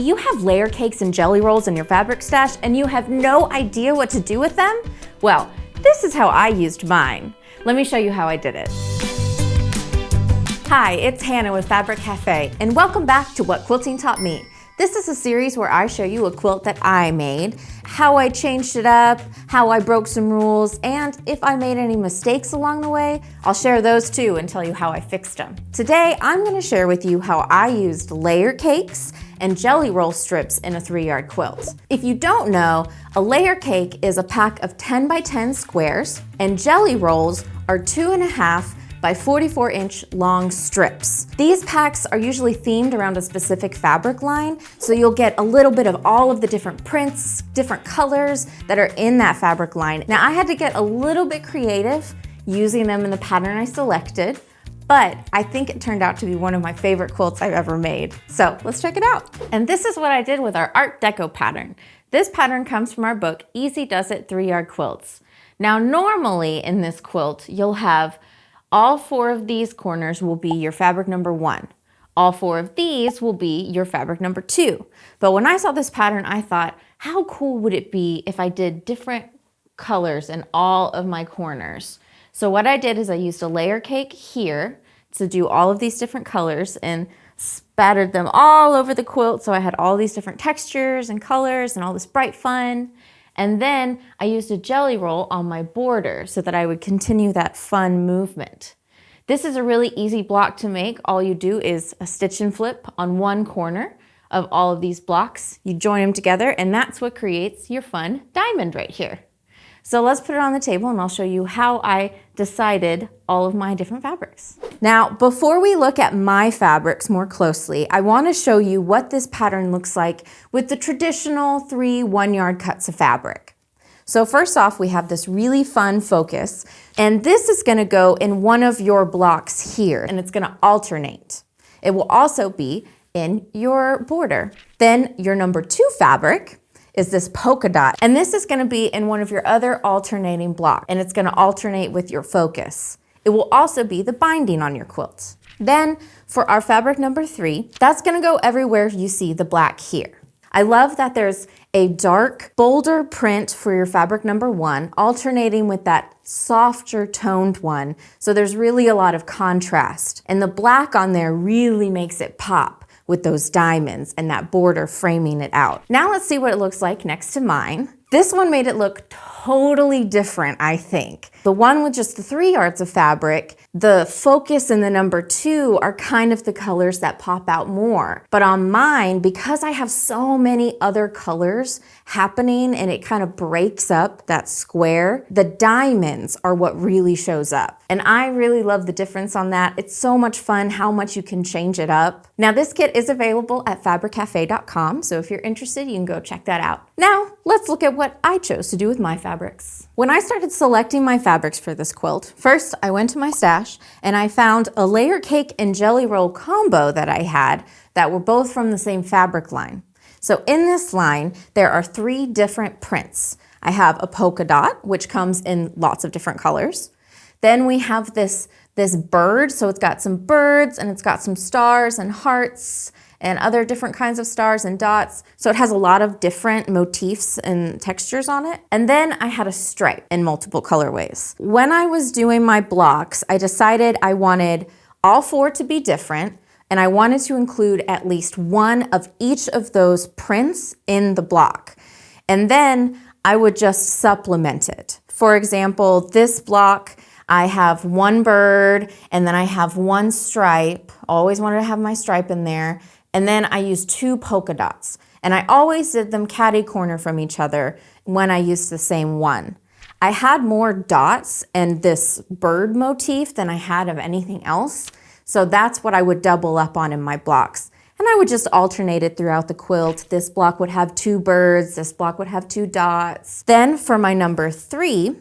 you have layer cakes and jelly rolls in your fabric stash and you have no idea what to do with them? Well, this is how I used mine. Let me show you how I did it. Hi, it's Hannah with Fabric Cafe, and welcome back to What Quilting Taught Me. This is a series where I show you a quilt that I made, how I changed it up, how I broke some rules, and if I made any mistakes along the way, I'll share those too and tell you how I fixed them. Today, I'm going to share with you how I used layer cakes and jelly roll strips in a 3-yard quilt. If you don't know, a layer cake is a pack of 10 by 10 squares, and jelly rolls are 2.5 by 44-inch long strips. These packs are usually themed around a specific fabric line, so you'll get a little bit of all of the different prints, different colors that are in that fabric line. Now, I had to get a little bit creative using them in the pattern I selected, but I think it turned out to be one of my favorite quilts I've ever made. So let's check it out. And this is what I did with our Art Deco pattern. This pattern comes from our book, Easy Does It 3-Yard Quilts. Now, normally in this quilt, you'll have all 4 of these corners will be your fabric number 1. All 4 of these will be your fabric number 2. But when I saw this pattern, I thought, how cool would it be if I did different colors in all of my corners? So what I did is I used a layer cake here to do all of these different colors and spattered them all over the quilt. So I had all these different textures and colors and all this bright fun. And then I used a jelly roll on my border so that I would continue that fun movement. This is a really easy block to make. All you do is a stitch and flip on one corner of all of these blocks. You join them together and that's what creates your fun diamond right here. So let's put it on the table and I'll show you how I decided all of my different fabrics. Now, before we look at my fabrics more closely, I want to show you what this pattern looks like with the traditional 3 1-yard cuts of fabric. So first off, we have this really fun focus, and this is going to go in one of your blocks here, and it's going to alternate. It will also be in your border. Then your number 2 fabric is this polka dot. And this is gonna be in one of your other alternating blocks, and it's gonna alternate with your focus. It will also be the binding on your quilt. Then for our fabric number 3, that's gonna go everywhere you see the black here. I love that there's a dark, bolder print for your fabric number 1, alternating with that softer toned one. So there's really a lot of contrast. And the black on there really makes it pop with those diamonds and that border framing it out. Now let's see what it looks like next to mine. This one made it look totally different, I think. The one with just the 3 yards of fabric, the focus and the number 2 are kind of the colors that pop out more. But on mine, because I have so many other colors happening and it kind of breaks up that square, the diamonds are what really shows up. And I really love the difference on that. It's so much fun how much you can change it up. Now this kit is available at fabriccafe.com, so if you're interested, you can go check that out. Now, let's look at what I chose to do with my fabrics. When I started selecting my fabrics for this quilt, first I went to my stash and I found a layer cake and jelly roll combo that I had that were both from the same fabric line. So in this line, there are 3 different prints. I have a polka dot, which comes in lots of different colors. Then we have this bird, so it's got some birds and it's got some stars and hearts and other different kinds of stars and dots. So it has a lot of different motifs and textures on it. And then I had a stripe in multiple colorways. When I was doing my blocks, I decided I wanted all 4 to be different, and I wanted to include at least one of each of those prints in the block. And then I would just supplement it. For example, this block, I have 1 bird and then I have 1 stripe. Always wanted to have my stripe in there. And then I used 2 polka dots. And I always did them catty corner from each other when I used the same one. I had more dots and this bird motif than I had of anything else. So that's what I would double up on in my blocks. And I would just alternate it throughout the quilt. This block would have 2 birds, this block would have 2 dots. Then for my number 3,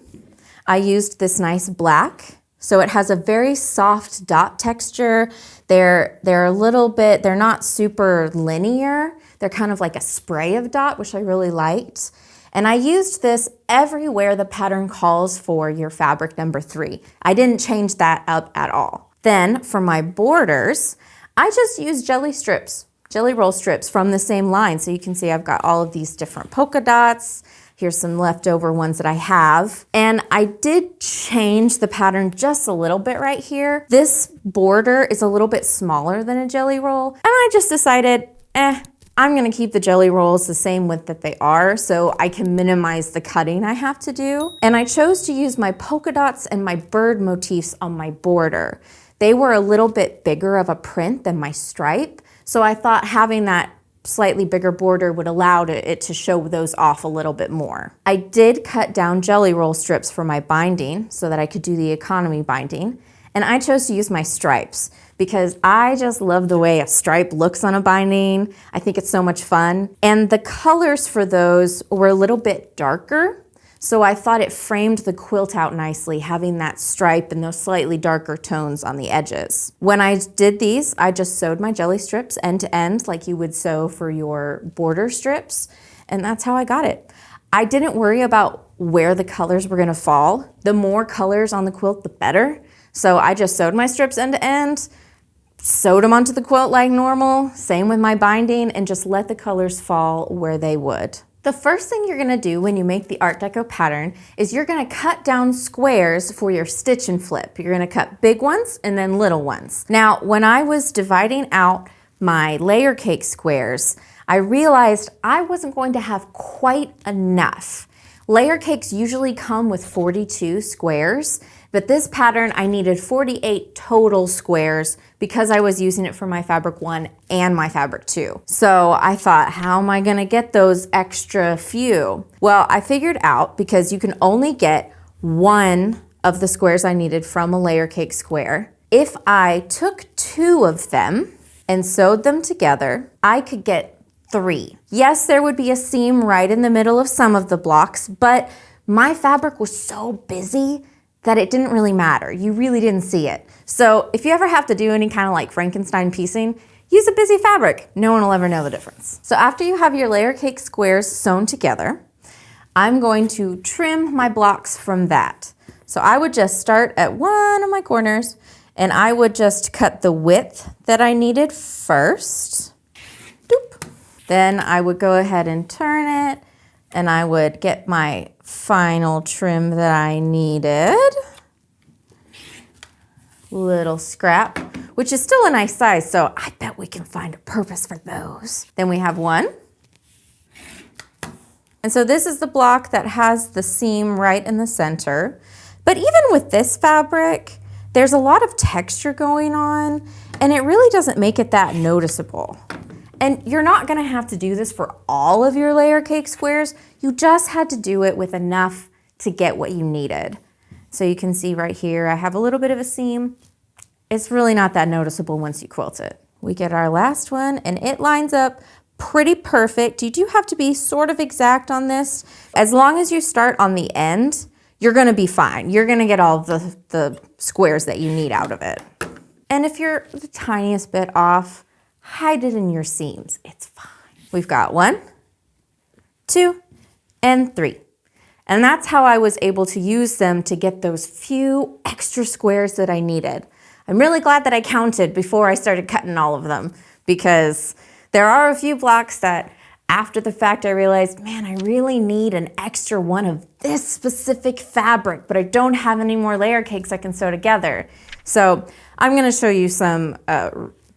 I used this nice black. So it has a very soft dot texture. They're a little bit, they're not super linear. They're kind of like a spray of dot, which I really liked. And I used this everywhere the pattern calls for your fabric number 3. I didn't change that up at all. Then for my borders, I just used jelly strips. jelly roll strips from the same line. So you can see I've got all of these different polka dots. Here's some leftover ones that I have. And I did change the pattern just a little bit right here. This border is a little bit smaller than a jelly roll. And I just decided, I'm gonna keep the jelly rolls the same width that they are so I can minimize the cutting I have to do. And I chose to use my polka dots and my bird motifs on my border. They were a little bit bigger of a print than my stripe. So I thought having that slightly bigger border would allow it to show those off a little bit more. I did cut down jelly roll strips for my binding so that I could do the economy binding. And I chose to use my stripes because I just love the way a stripe looks on a binding. I think it's so much fun. And the colors for those were a little bit darker. So I thought it framed the quilt out nicely, having that stripe and those slightly darker tones on the edges. When I did these, I just sewed my jelly strips end to end like you would sew for your border strips. And that's how I got it. I didn't worry about where the colors were gonna fall. The more colors on the quilt, the better. So I just sewed my strips end to end, sewed them onto the quilt like normal, same with my binding, and just let the colors fall where they would. The first thing you're gonna do when you make the Art Deco pattern is you're gonna cut down squares for your stitch and flip. You're gonna cut big ones and then little ones. Now, when I was dividing out my layer cake squares, I realized I wasn't going to have quite enough. Layer cakes usually come with 42 squares, but this pattern I needed 48 total squares because I was using it for my fabric 1 and my fabric 2. So I thought, how am I gonna get those extra few? Well, I figured out because you can only get one of the squares I needed from a layer cake square. If I took 2 of them and sewed them together, I could get 3. Yes, there would be a seam right in the middle of some of the blocks, but my fabric was so busy that it didn't really matter. You really didn't see it. So if you ever have to do any kind of like Frankenstein piecing, use a busy fabric. No one will ever know the difference. So after you have your layer cake squares sewn together, I'm going to trim my blocks from that. So I would just start at one of my corners and I would just cut the width that I needed first. Doop. Then I would go ahead and turn it and I would get my final trim that I needed. Little scrap, which is still a nice size, so I bet we can find a purpose for those. Then we have one. And so this is the block that has the seam right in the center. But even with this fabric, there's a lot of texture going on, and it really doesn't make it that noticeable. And you're not gonna have to do this for all of your layer cake squares. You just had to do it with enough to get what you needed. So you can see right here, I have a little bit of a seam. It's really not that noticeable once you quilt it. We get our last one and it lines up pretty perfect. You do have to be sort of exact on this. As long as you start on the end, you're gonna be fine. You're gonna get all the squares that you need out of it. And if you're the tiniest bit off, hide it in your seams. It's fine. We've got 1, 2, and 3. And that's how I was able to use them to get those few extra squares that I needed. I'm really glad that I counted before I started cutting all of them because there are a few blocks that after the fact I realized, man, I really need an extra one of this specific fabric, but I don't have any more layer cakes I can sew together. So I'm gonna show you some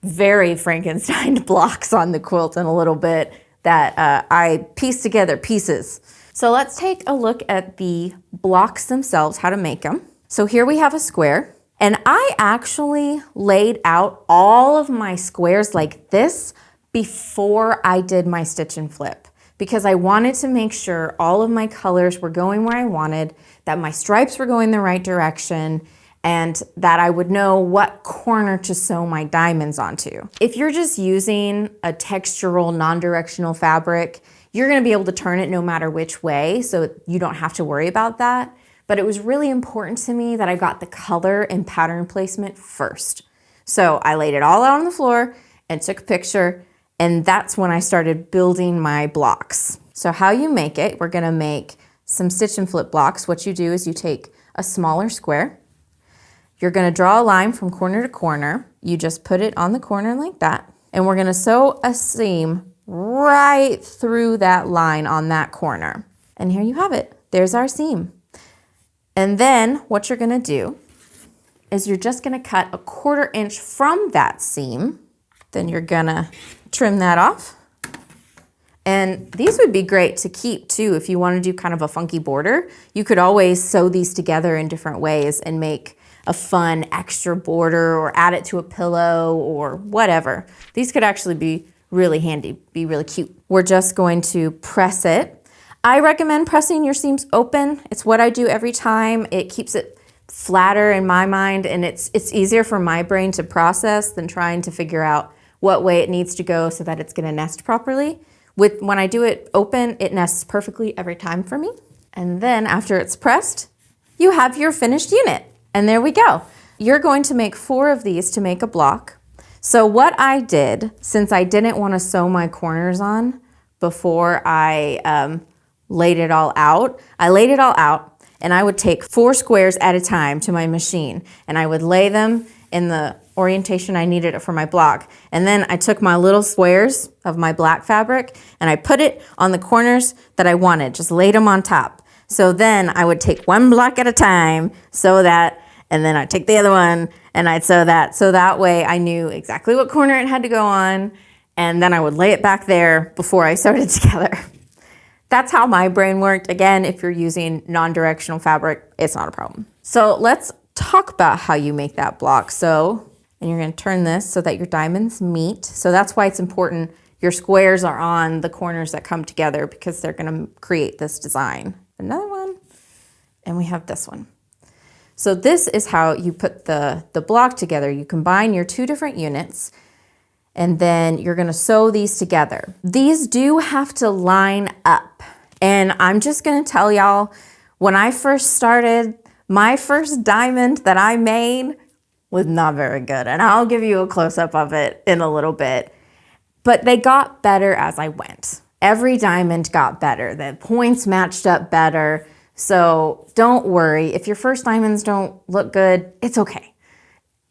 very Frankenstein blocks on the quilt in a little bit that I pieced together pieces. So let's take a look at the blocks themselves, how to make them. So here we have a square, and I actually laid out all of my squares like this before I did my stitch and flip because I wanted to make sure all of my colors were going where I wanted, that my stripes were going the right direction, and that I would know what corner to sew my diamonds onto. If you're just using a textural, non-directional fabric, you're gonna be able to turn it no matter which way, so you don't have to worry about that. But it was really important to me that I got the color and pattern placement first. So I laid it all out on the floor and took a picture, and that's when I started building my blocks. So how you make it, we're gonna make some stitch and flip blocks. What you do is you take a smaller square, you're gonna draw a line from corner to corner. You just put it on the corner like that. and we're gonna sew a seam right through that line on that corner. And here you have it. There's our seam. And then what you're gonna do is you're just gonna cut 1/4 inch from that seam. Then you're gonna trim that off. And these would be great to keep too if you want to do kind of a funky border. You could always sew these together in different ways and make a fun extra border or add it to a pillow or whatever. These could actually be really handy, be really cute. We're just going to press it. I recommend pressing your seams open. It's what I do every time. It keeps it flatter in my mind, and it's easier for my brain to process than trying to figure out what way it needs to go so that it's gonna nest properly. When I do it open, it nests perfectly every time for me. And then after it's pressed, you have your finished unit. And there we go. You're going to make 4 of these to make a block. So what I did, since I didn't want to sew my corners on before I laid it all out, I laid it all out and I would take 4 squares at a time to my machine and I would lay them in the orientation I needed it for my block. And then I took my little squares of my black fabric and I put it on the corners that I wanted, just laid them on top. So then I would take 1 block at a time, sew that, and then I'd take the other one and I'd sew that. So that way I knew exactly what corner it had to go on, and then I would lay it back there before I sewed it together. That's how my brain worked. Again, if you're using non-directional fabric, it's not a problem. So let's talk about how you make that block. And you're gonna turn this so that your diamonds meet. So that's why it's important your squares are on the corners that come together, because they're gonna create this design. Another one, and we have this one. So this is how you put the block together. You combine your 2 different units, and then you're gonna sew these together. These do have to line up. And I'm just gonna tell y'all, when I first started, my first diamond that I made was not very good. And I'll give you a close-up of it in a little bit. But they got better as I went. Every diamond got better. The points matched up better. So don't worry. If your first diamonds don't look good, it's okay.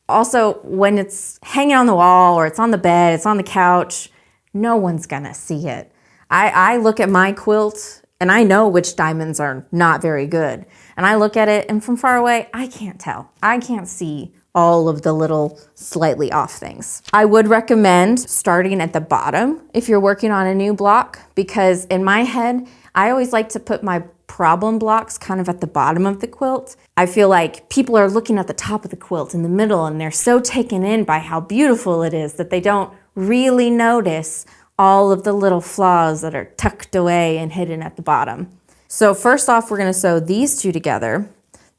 Also, when it's hanging on the wall or it's on the bed, it's on the couch, no one's gonna see it. I look at my quilt and I know which diamonds are not very good. And I look at it and from far away, I can't tell. I can't see all of the little slightly off things. I would recommend starting at the bottom if you're working on a new block, because in my head, I always like to put my problem blocks kind of at the bottom of the quilt. I feel like people are looking at the top of the quilt in the middle and they're so taken in by how beautiful it is that they don't really notice all of the little flaws that are tucked away and hidden at the bottom. So first off, we're gonna sew these 2 together.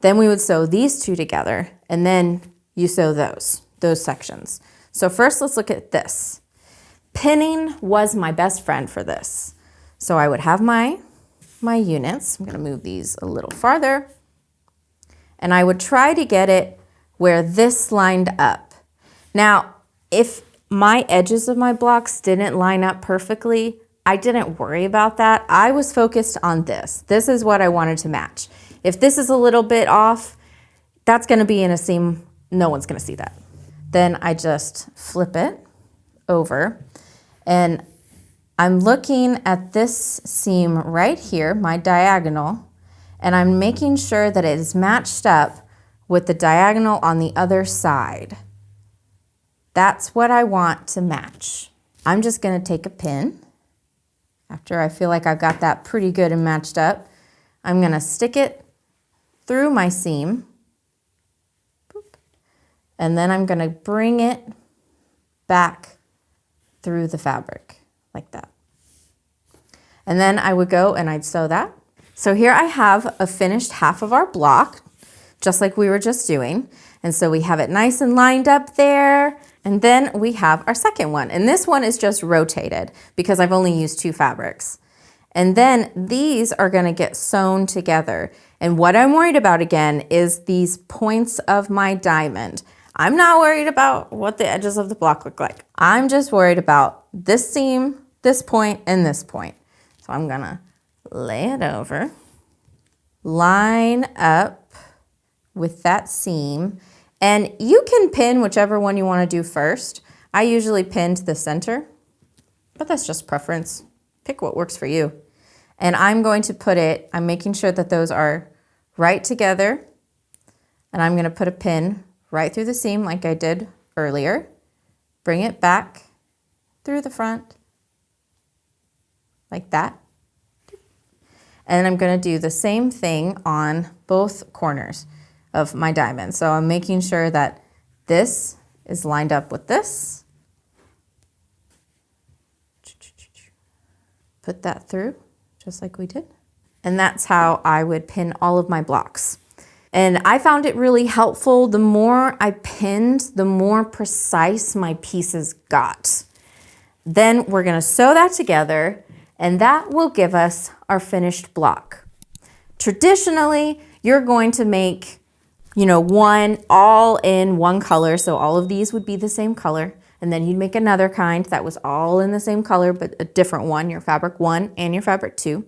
Then we would sew these 2 together, and then you sew those sections. So first let's look at this. Pinning was my best friend for this. So I would have my units. I'm gonna move these a little farther. And I would try to get it where this lined up. Now, if my edges of my blocks didn't line up perfectly, I didn't worry about that. I was focused on this. This is what I wanted to match. If this is a little bit off, that's gonna be in a seam. No one's gonna see that. Then I just flip it over, and I'm looking at this seam right here, my diagonal, and I'm making sure that it is matched up with the diagonal on the other side. That's what I want to match. I'm just gonna take a pin. After I feel like I've got that pretty good and matched up, I'm gonna stick it through my seam. And then I'm gonna bring it back through the fabric like that. And then I would go and I'd sew that. So here I have a finished half of our block, just like we were just doing. And so we have it nice and lined up there. And then we have our second one. And this one is just rotated because I've only used 2 fabrics. And then these are gonna get sewn together. And what I'm worried about again is these points of my diamond. I'm not worried about what the edges of the block look like. I'm just worried about this seam, this point, and this point. So I'm gonna lay it over, line up with that seam, and you can pin whichever one you wanna do first. I usually pin to the center, but that's just preference. Pick what works for you. And I'm going to put it, I'm making sure that those are right together, and I'm gonna put a pin right through the seam like I did earlier. Bring it back through the front, like that. And I'm gonna do the same thing on both corners of my diamond. So I'm making sure that this is lined up with this. Put that through, just like we did. And that's how I would pin all of my blocks. And I found it really helpful. The more I pinned, the more precise my pieces got. Then we're gonna sew that together, and that will give us our finished block. Traditionally, you're going to make, one all in one color. So all of these would be the same color. And then you'd make another kind that was all in the same color, but a different one, your fabric 1 and your fabric 2.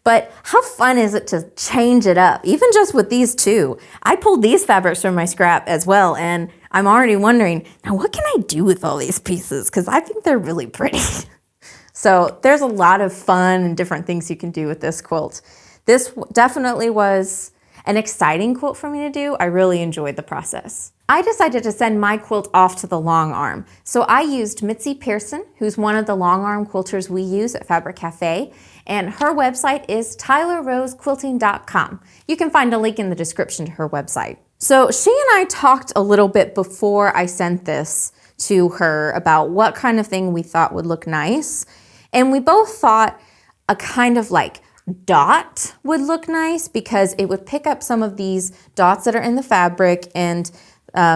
But how fun is it to change it up? Even just with these two. I pulled these fabrics from my scrap as well, and I'm already wondering, now what can I do with all these pieces? Because I think they're really pretty. So there's a lot of fun and different things you can do with this quilt. This definitely was an exciting quilt for me to do. I really enjoyed the process. I decided to send my quilt off to the Longarm. So I used Mitzy Pearson, who's one of the Longarm quilters we use at Fabric Cafe, and her website is tylerrosequilting.com. You can find a link in the description to her website. So she and I talked a little bit before I sent this to her about what kind of thing we thought would look nice. And we both thought a kind of like dot would look nice because it would pick up some of these dots that are in the fabric and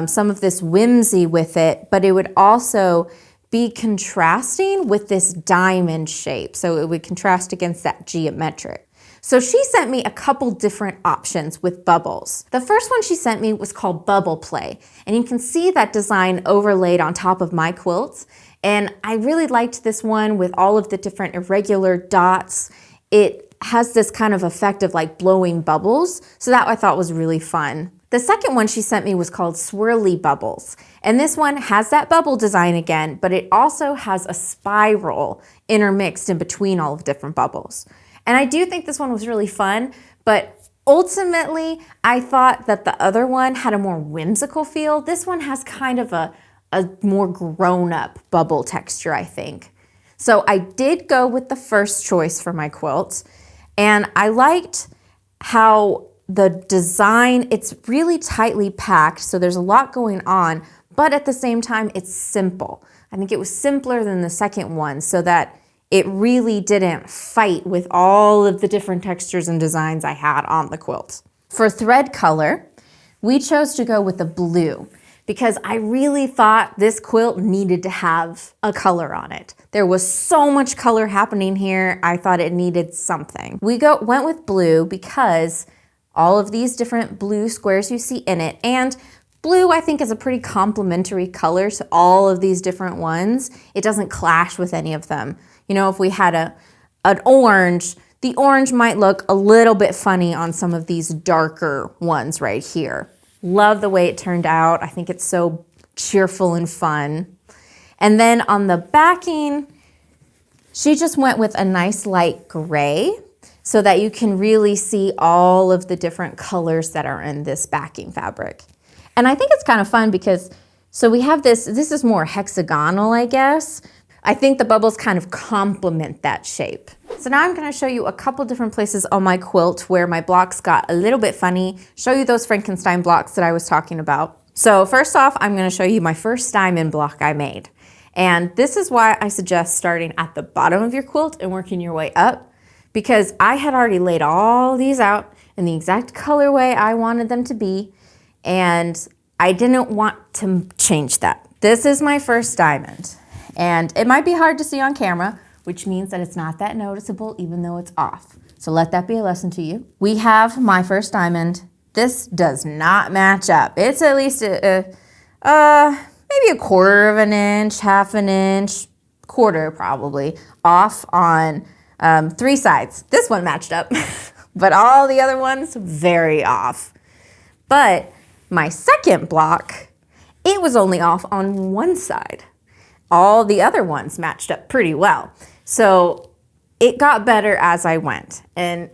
some of this whimsy with it, but it would also be contrasting with this diamond shape. So it would contrast against that geometric. So she sent me a couple different options with bubbles. The first one she sent me was called Bubble Play, and you can see that design overlaid on top of my quilts. And I really liked this one with all of the different irregular dots. It has this kind of effect of like blowing bubbles, so that I thought was really fun. The second one she sent me was called Swirly Bubbles, and this one has that bubble design again, but it also has a spiral intermixed in between all of the different bubbles. And I do think this one was really fun, but ultimately I thought that the other one had a more whimsical feel. This one has kind of a more grown-up bubble texture, I think. So I did go with the first choice for my quilt, and I liked how the design, it's really tightly packed, so there's a lot going on, but at the same time, it's simple. I think it was simpler than the second one so that it really didn't fight with all of the different textures and designs I had on the quilt. For thread color, we chose to go with the blue because I really thought this quilt needed to have a color on it. There was so much color happening here, I thought it needed something. We went with blue because all of these different blue squares you see in it, and blue I think is a pretty complementary color to all of these different ones. It doesn't clash with any of them. If we had an orange, the orange might look a little bit funny on some of these darker ones right here. Love the way it turned out. I think it's so cheerful and fun. And then on the backing, she just went with a nice light gray so that you can really see all of the different colors that are in this backing fabric. And I think it's kind of fun because, so we have this is more hexagonal, I guess. I think the bubbles kind of complement that shape. So now I'm gonna show you a couple different places on my quilt where my blocks got a little bit funny, show you those Frankenstein blocks that I was talking about. So first off, I'm gonna show you my first diamond block I made. And this is why I suggest starting at the bottom of your quilt and working your way up, because I had already laid all these out in the exact colorway I wanted them to be, and I didn't want to change that. This is my first diamond. And it might be hard to see on camera, which means that it's not that noticeable even though it's off. So let that be a lesson to you. We have my first diamond. This does not match up. It's at least maybe a quarter of an inch, half an inch, quarter probably, off on 3 sides. This one matched up, but all the other ones very off. But my second block, it was only off on 1 side. all the other ones matched up pretty well. So it got better as I went, and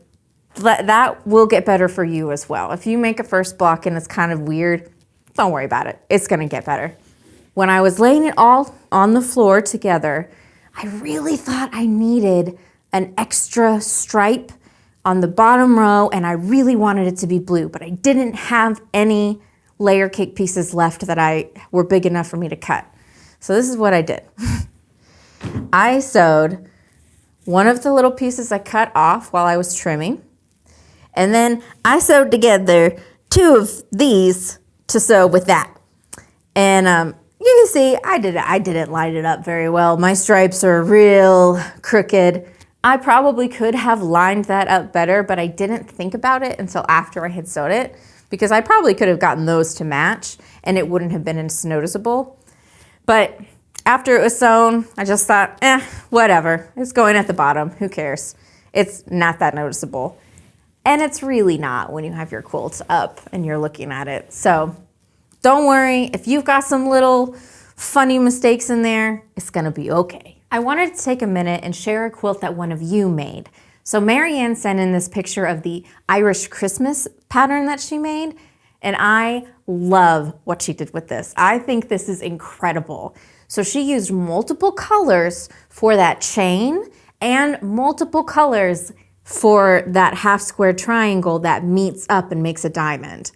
that will get better for you as well. If you make a first block and it's kind of weird, don't worry about it. It's gonna get better. When I was laying it all on the floor together, I really thought I needed an extra stripe on the bottom row, and I really wanted it to be blue, but I didn't have any layer cake pieces left that were big enough for me to cut. So this is what I did. I sewed one of the little pieces I cut off while I was trimming, and then I sewed together two of these to sew with that. And you can see I didn't line it up very well. My stripes are real crooked. I probably could have lined that up better, but I didn't think about it until after I had sewed it, because I probably could have gotten those to match and it wouldn't have been as noticeable. But after it was sewn, I just thought, whatever. It's going at the bottom, who cares? It's not that noticeable. And it's really not when you have your quilts up and you're looking at it. So don't worry, if you've got some little funny mistakes in there, it's gonna be okay. I wanted to take a minute and share a quilt that one of you made. So Marion sent in this picture of the Irish Christmas pattern that she made, and I love what she did with this. I think this is incredible. So she used multiple colors for that chain and multiple colors for that half square triangle that meets up and makes a diamond.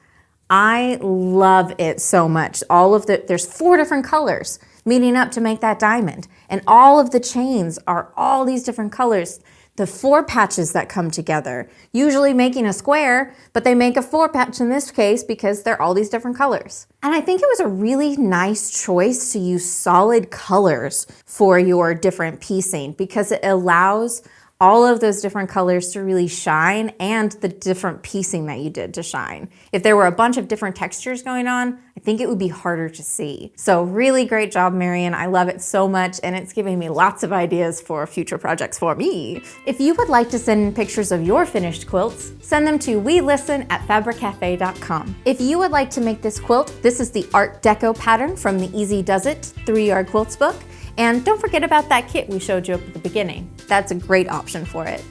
I love it so much. There's 4 different colors meeting up to make that diamond. And all of the chains are all these different colors. The 4 patches that come together, usually making a square, but they make a 4 patch in this case because they're all these different colors. And I think it was a really nice choice to use solid colors for your different piecing, because it allows all of those different colors to really shine, and the different piecing that you did to shine. If there were a bunch of different textures going on, I think it would be harder to see. So really great job, Marion. I love it so much, and it's giving me lots of ideas for future projects for me. If you would like to send in pictures of your finished quilts, send them to welisten@fabriccafe.com. If you would like to make this quilt, this is the Art Deco pattern from the Easy Does It 3-yard quilts book. And don't forget about that kit we showed you up at the beginning. That's a great option for it.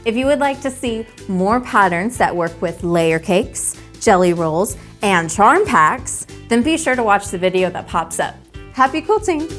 If you would like to see more patterns that work with layer cakes, jelly rolls, and charm packs, then be sure to watch the video that pops up. Happy quilting!